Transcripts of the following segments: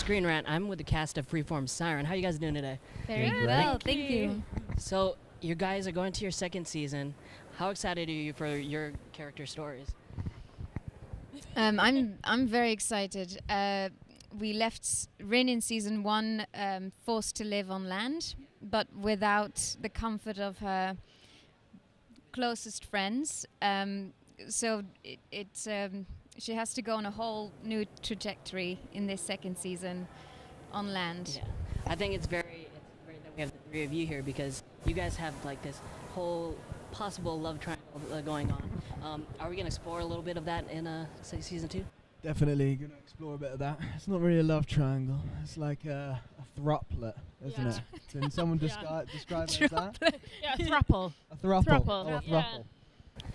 Screen Rant. I'm with the cast of Freeform Siren. How you guys doing today? Very Doing well, great. thank you. So you guys are going to your second season. How excited are you for your character stories? I'm very excited. We left Rin in season 1 forced to live on land, but without the comfort of her closest friends. So she has to go on a whole new trajectory in this second season on land. Yeah, I think it's great that we have the three of you here because you guys have like this whole possible love triangle going on. Are we gonna explore a little bit of that in season 2? Definitely going to explore a bit of that. It's not really a love triangle. It's like a thrupplet, isn't Yeah. it? Can someone describe it as that? Yeah, thruple. A thruple. Thruple. Oh, a Yeah. thruple.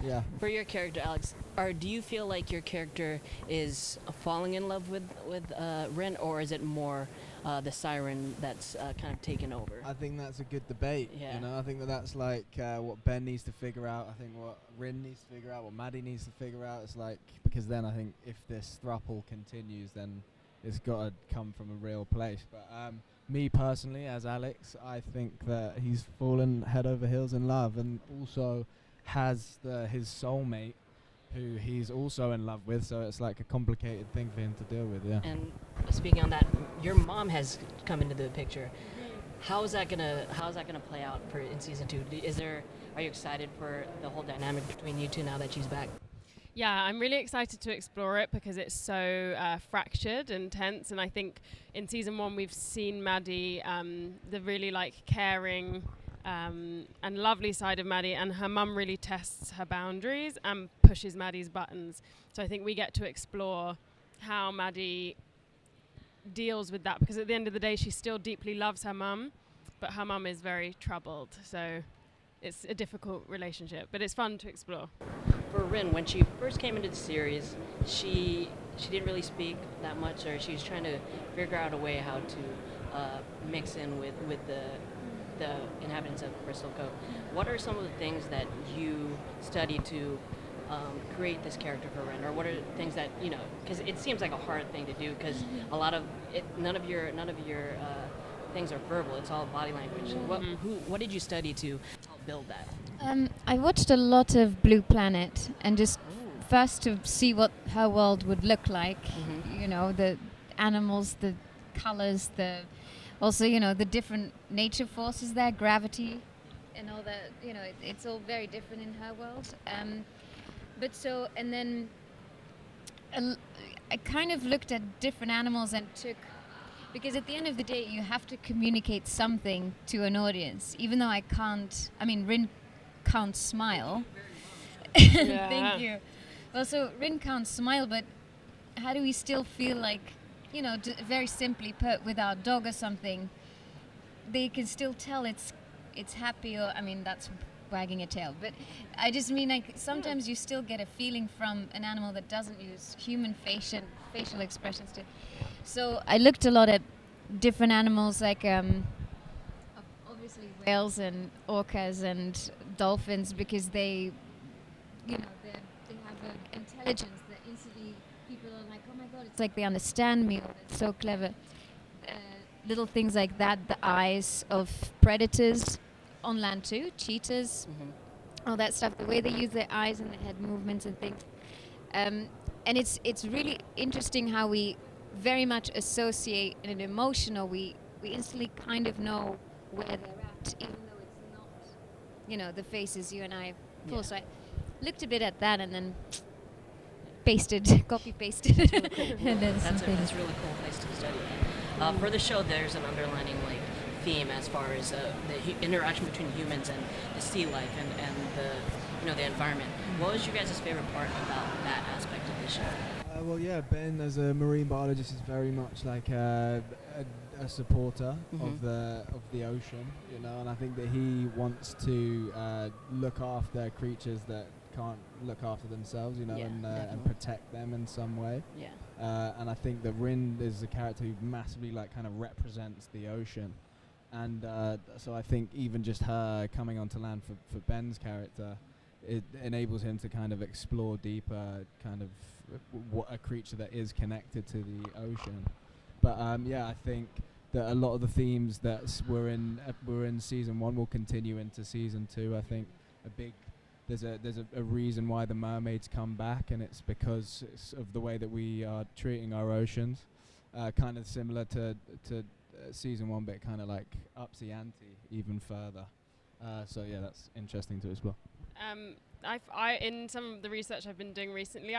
Yeah. For your character, Alex, do you feel like your character is falling in love with Rin, or is it more the Siren that's kind of taken over? I think that's a good debate. Yeah. You know, I think that's like what Ben needs to figure out. I think what Rin needs to figure out, what Maddie needs to figure out. It's like, because then I think if this thruple continues, then it's got to come from a real place. But me personally, as Alex, I think that he's fallen head over heels in love, and also has his soulmate who he's also in love with, so it's like a complicated thing for him to deal with. Yeah. And speaking on that, your mom has come into the picture. How is that gonna play out in season 2? Are you excited for the whole dynamic between you two now that she's back? Yeah, I'm really excited to explore it because it's so fractured and tense. And I think in season 1 we've seen Maddie, the really like caring and lovely side of Maddie, and her mum really tests her boundaries and pushes Maddie's buttons. So I think we get to explore how Maddie deals with that, because at the end of the day she still deeply loves her mum, but her mum is very troubled. So it's a difficult relationship, but it's fun to explore. For Rin, when she first came into the series, she didn't really speak that much, or she was trying to figure out a way how to mix in with the inhabitants of Crystal Cove. What are some of the things that you studied to create this character for Ren, or what are things that because it seems like a hard thing to do because a lot of it, none of your things are verbal. It's all body language. What did you study to help build that? I watched a lot of Blue Planet and just first to see what her world would look like. You know, the animals, the colors, also, the different nature forces there, gravity, and all that. It's all very different in her world. And then I kind of looked at different animals and because at the end of the day, you have to communicate something to an audience. Even though Rin can't smile. Yeah. Thank you. Well, so Rin can't smile, but how do we still feel like, very simply put, with our dog or something, they can still tell it's happy, or that's wagging a tail. But I just mean, like, sometimes you still get a feeling from an animal that doesn't use human facial expressions. So I looked a lot at different animals, like obviously whales and orcas and dolphins, because they have an intelligence that instantly people are like, oh my god, it's like they understand me, or it's so clever. Little things like that, the eyes of predators on land too, cheetahs, all that stuff, the way they use their eyes and their head movements and things. And it's really interesting how we very much associate an emotion, or we instantly kind of know where they're at, even though it's not, the faces you and I pull. Yeah. So I looked a bit at that and then copy-pasted. That's really cool. And then That's a really cool place to study. For the show, there's an underlining theme as far as the interaction between humans and the sea life and the environment. What was your guys' favorite part about that aspect of the show? Well, yeah, Ben as a marine biologist is very much like a supporter of the ocean, and I think that he wants to look after creatures that can't look after themselves, and protect them in some way. Yeah. And I think that Rin is a character who massively kind of represents the ocean. And so I think even just her coming onto land for Ben's character, it enables him to kind of explore deeper kind of what a creature that is connected to the ocean. But yeah, I think that a lot of the themes that were in season 1 will continue into season 2. I think there's a reason why the mermaids come back, and it's because of the way that we are treating our oceans. Kind of similar to season 1, but kind of like ups the ante even further. So yeah, that's interesting to explore. I in some of the research I've been doing recently,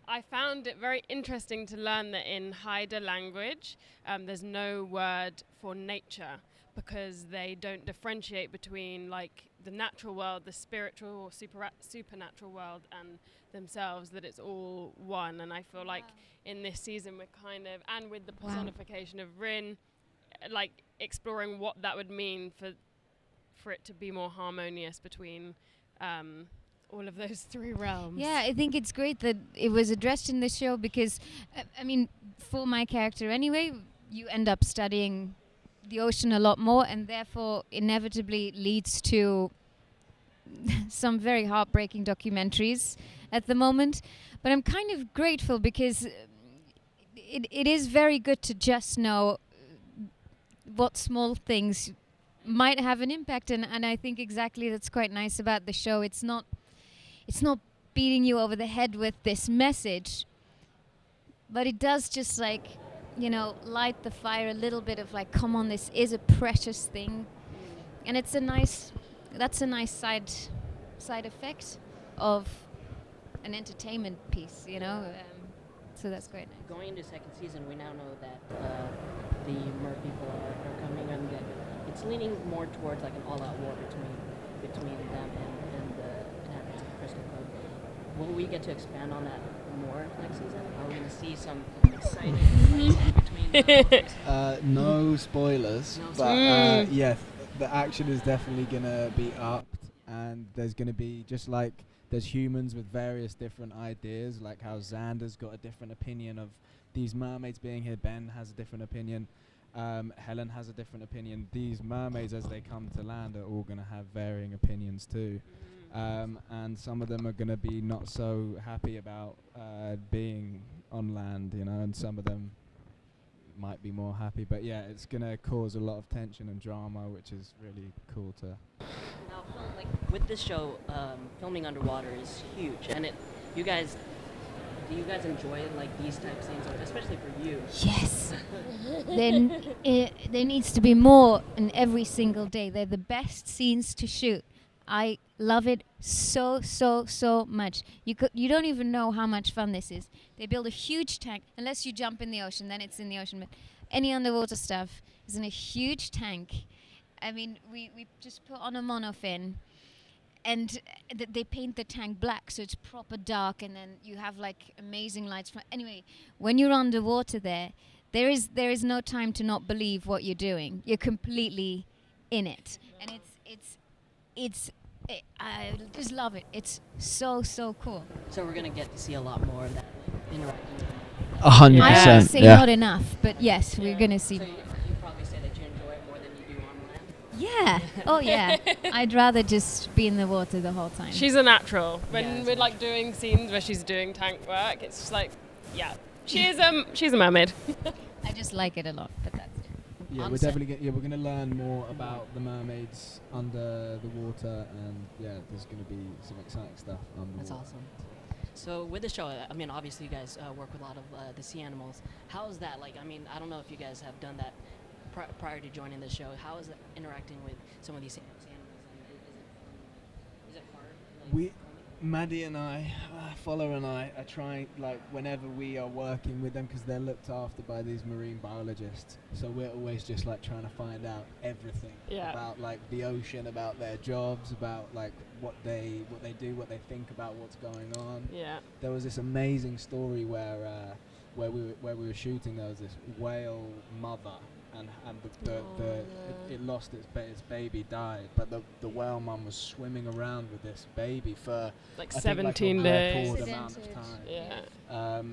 I found it very interesting to learn that in Haida language, there's no word for nature, because they don't differentiate between like the natural world, the spiritual or supernatural world, and themselves, that it's all one. And I feel like in this season we're kind of, and with the personification of Rin, like exploring what that would mean for it to be more harmonious between all of those 3 realms. Yeah, I think it's great that it was addressed in the show, because I mean, for my character anyway, you end up studying the ocean a lot more, and therefore inevitably leads to some very heartbreaking documentaries at the moment. But I'm kind of grateful, because it is very good to just know what small things might have an impact, and I think exactly that's quite nice about the show. It's not beating you over the head with this message, but it does just like, you know, light the fire a little bit of like, come on, this is a precious thing. And that's a nice side effect of an entertainment piece, you know. So that's great. Going into second season, we now know that the mer people are coming, and that it's leaning more towards like an all-out war between them and the inhabitants of Crystal Cove. Will we get to expand on that more next season? Are we going to see some exciting fights between No spoilers, No but yeah, the action is definitely going to be upped, and there's going to be, just like there's humans with various different ideas, like how Xander's got a different opinion of these mermaids being here, Ben has a different opinion, Helen has a different opinion. These mermaids, as they come to land, are all going to have varying opinions too. And some of them are going to be not so happy about being on land, you know, and some of them might be more happy. But yeah, it's going to cause a lot of tension and drama, which is really cool to... Now, like with this show, filming underwater is huge, and do you guys enjoy like these type scenes, especially for you? Yes. Then there needs to be more in every single day. They're the best scenes to shoot. I love it so much. You don't even know how much fun this is. They build a huge tank, unless you jump in the ocean, then it's in the ocean. But any underwater stuff is in a huge tank. I mean, we just put on a monofin, and they paint the tank black, so it's proper dark, and then you have like amazing lights. Anyway, when you're underwater there is no time to not believe what you're doing. You're completely in it, and I just love it. It's so cool. So we're gonna get to see a lot more of that interacting. 100%. I would say not enough, but yes, we're gonna see. So you probably say that you enjoy it more than you do on land. Yeah. Oh yeah. I'd rather just be in the water the whole time. She's a natural. When Yeah, we're like doing scenes where she's doing tank work, it's just like, yeah, she's a mermaid. I just like it a lot, but that's it. Yeah, On we're set. definitely we're going to learn more about the mermaids under the water, and yeah, there's going to be some exciting stuff underwater. That's awesome. So with the show, I mean, obviously you guys work with a lot of the sea animals. How is that like? I mean, I don't know if you guys have done that prior to joining the show. How is it interacting with some of these sea animals? And is it hard? Like, Maddie and I, Fuller and I, are trying, like, whenever we are working with them, because they're looked after by these marine biologists, so we're always just like trying to find out everything about like the ocean, about their jobs, about like what they do, what they think about what's going on. Yeah. There was this amazing story where we were shooting. There was this whale mother, and it lost its baby, died, but the whale mum was swimming around with this baby for Like I 17 think, like, a days. record amount of time. Yeah.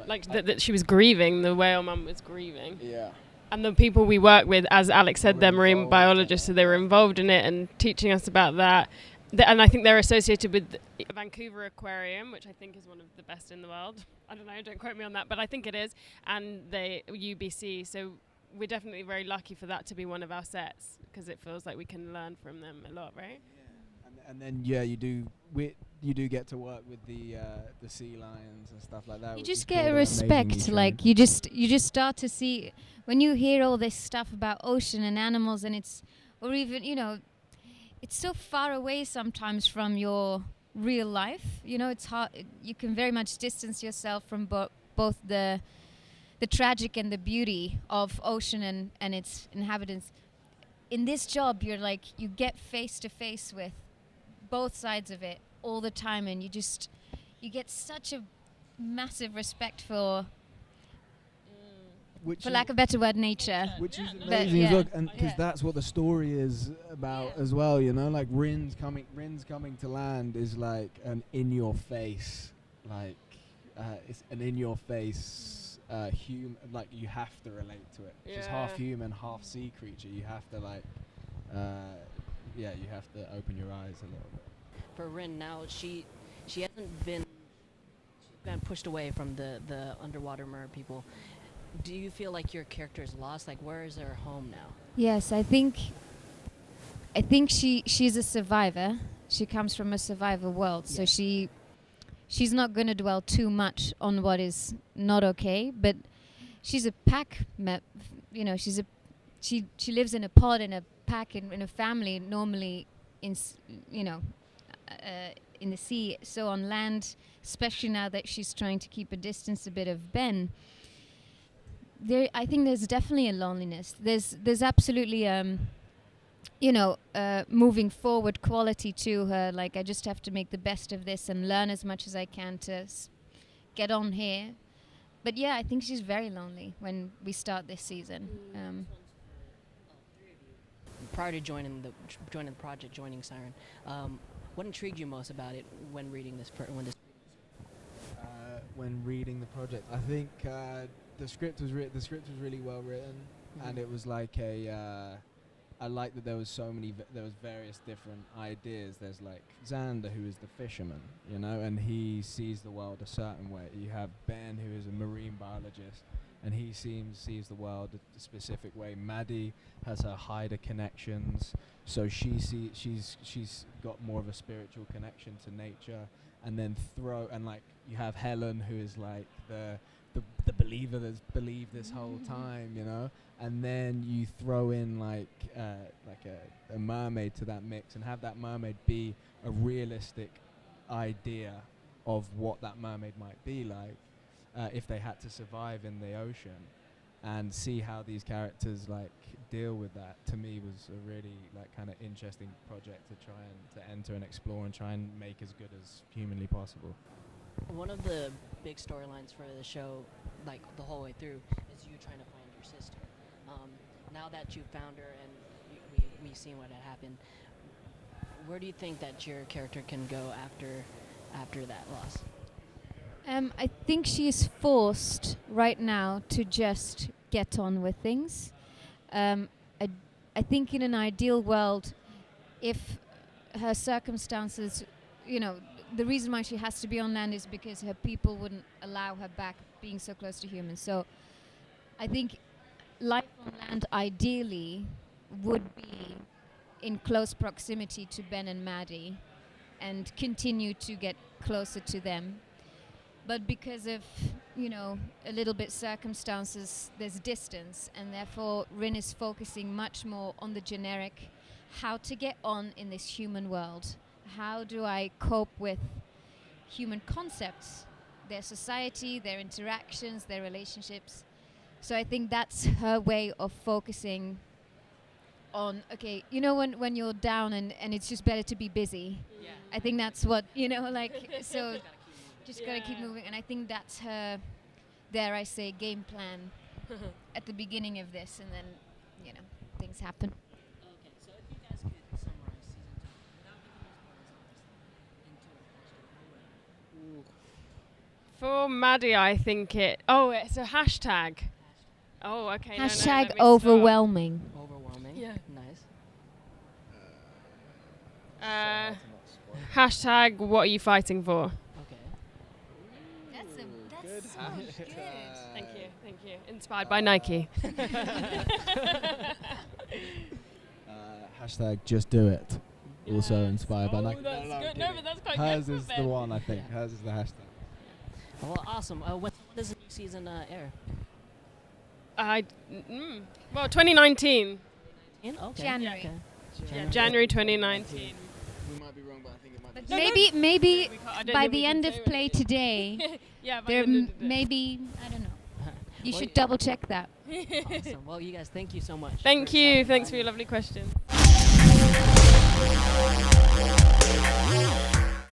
Like that she was grieving. The whale mum was grieving. Yeah. And the people we work with, as Alex said, Were they're marine involved, biologists, so they were involved in it and teaching us about that. and I think they're associated with the Vancouver Aquarium, which I think is one of the best in the world. I don't know, don't quote me on that, but I think it is. And the UBC, so we're definitely very lucky for that to be one of our sets, because it feels like we can learn from them a lot, right? Yeah. And then you do get to work with the sea lions and stuff like that. You which just is get cool. a They're respect, amazingly like trained. you just start to see when you hear all this stuff about ocean and animals, and or even it's so far away sometimes from your real life. It's hard. You can very much distance yourself from both the tragic and the beauty of ocean and its inhabitants. In this job, you get face to face with both sides of it all the time, and you get such a massive respect for lack of a better word, nature. Which is But amazing as yeah. well, and because Yeah. that's what the story is about as well. Like Rin's coming to land is like an in your face, like it's an in your face human. Like you have to relate to it. She's half human, half sea creature. You have to you have to open your eyes a little bit. For Rin now, she hasn't been she's been pushed away from the underwater mer people. Do you feel like your character is lost? Like, where is her home now? Yes, I think she's a survivor. She comes from a survivor world, so she's not going to dwell too much on what is not okay. But she's a pack. She lives in a pod, in a pack, in a family. Normally, in the sea. So on land, especially now that she's trying to keep a distance a bit of Ben. I think there's definitely a loneliness. There's absolutely moving forward quality to her. Like, I just have to make the best of this and learn as much as I can to get on here. But yeah, I think she's very lonely when we start this season. Prior to joining the project, joining Siren, what intrigued you most about it when reading this? When reading the project, I think the script was really well written, and it was like I like that there was there was various different ideas. There's like Xander, who is the fisherman, and he sees the world a certain way. You have Ben, who is a marine biologist, and he sees the world a specific way. Maddie has her Haida connections, so she's got more of a spiritual connection to nature. And then you have Helen, who is like the believer that's believed this whole time, and then you throw in like a mermaid to that mix, and have that mermaid be a realistic idea of what that mermaid might be like if they had to survive in the ocean, and see how these characters like deal with that. To me, was a really kind of interesting project to try and to enter and explore and try and make as good as humanly possible. One of the big storylines for the show, like the whole way through, is you trying to find your sister. Now that you found her and we've seen what had happened, where do you think that your character can go after that loss? I think she is forced right now to just get on with things. I think in an ideal world, if her circumstances, the reason why she has to be on land is because her people wouldn't allow her back being so close to humans. So I think life on land ideally would be in close proximity to Ben and Maddie and continue to get closer to them. But because of, a little bit circumstances, there's distance, and therefore Rin is focusing much more on the generic, how to get on in this human world. How do I cope with human concepts, their society, their interactions, their relationships? So I think that's her way of focusing on, okay, when you're down and it's just better to be busy. Yeah. I think that's what, so just gotta keep moving. And I think that's her, dare I say, game plan at the beginning of this, and then, things happen. Okay, so if you guys could summarize season 2 without giving us spoilers, For Maddie, I think it's a hashtag. Oh, okay. Hashtag let me overwhelming. overwhelming. Yeah. Nice. Set her to not Hashtag what are you fighting for? Okay. That's so good. Thank you. Inspired by Nike. Hashtag just do it. Also Yes. inspired by Oh, Nike. that's I'm good. No, kidding. but that's quite Hers good. is the one, I think. Hers is the hashtag. Well, awesome. When does the new season air? Well, 2019. Okay. January. Okay. Yeah, January 2019. We might be wrong, but I think it might But No, maybe We can't- I don't by think we the can end say of what play it is. today, Yeah, by there the end of the day. maybe, I don't know. You Well, should yeah. double check that. Awesome. Well, you guys, thank you so much. Thank for you. stopping Thanks by. for your lovely question.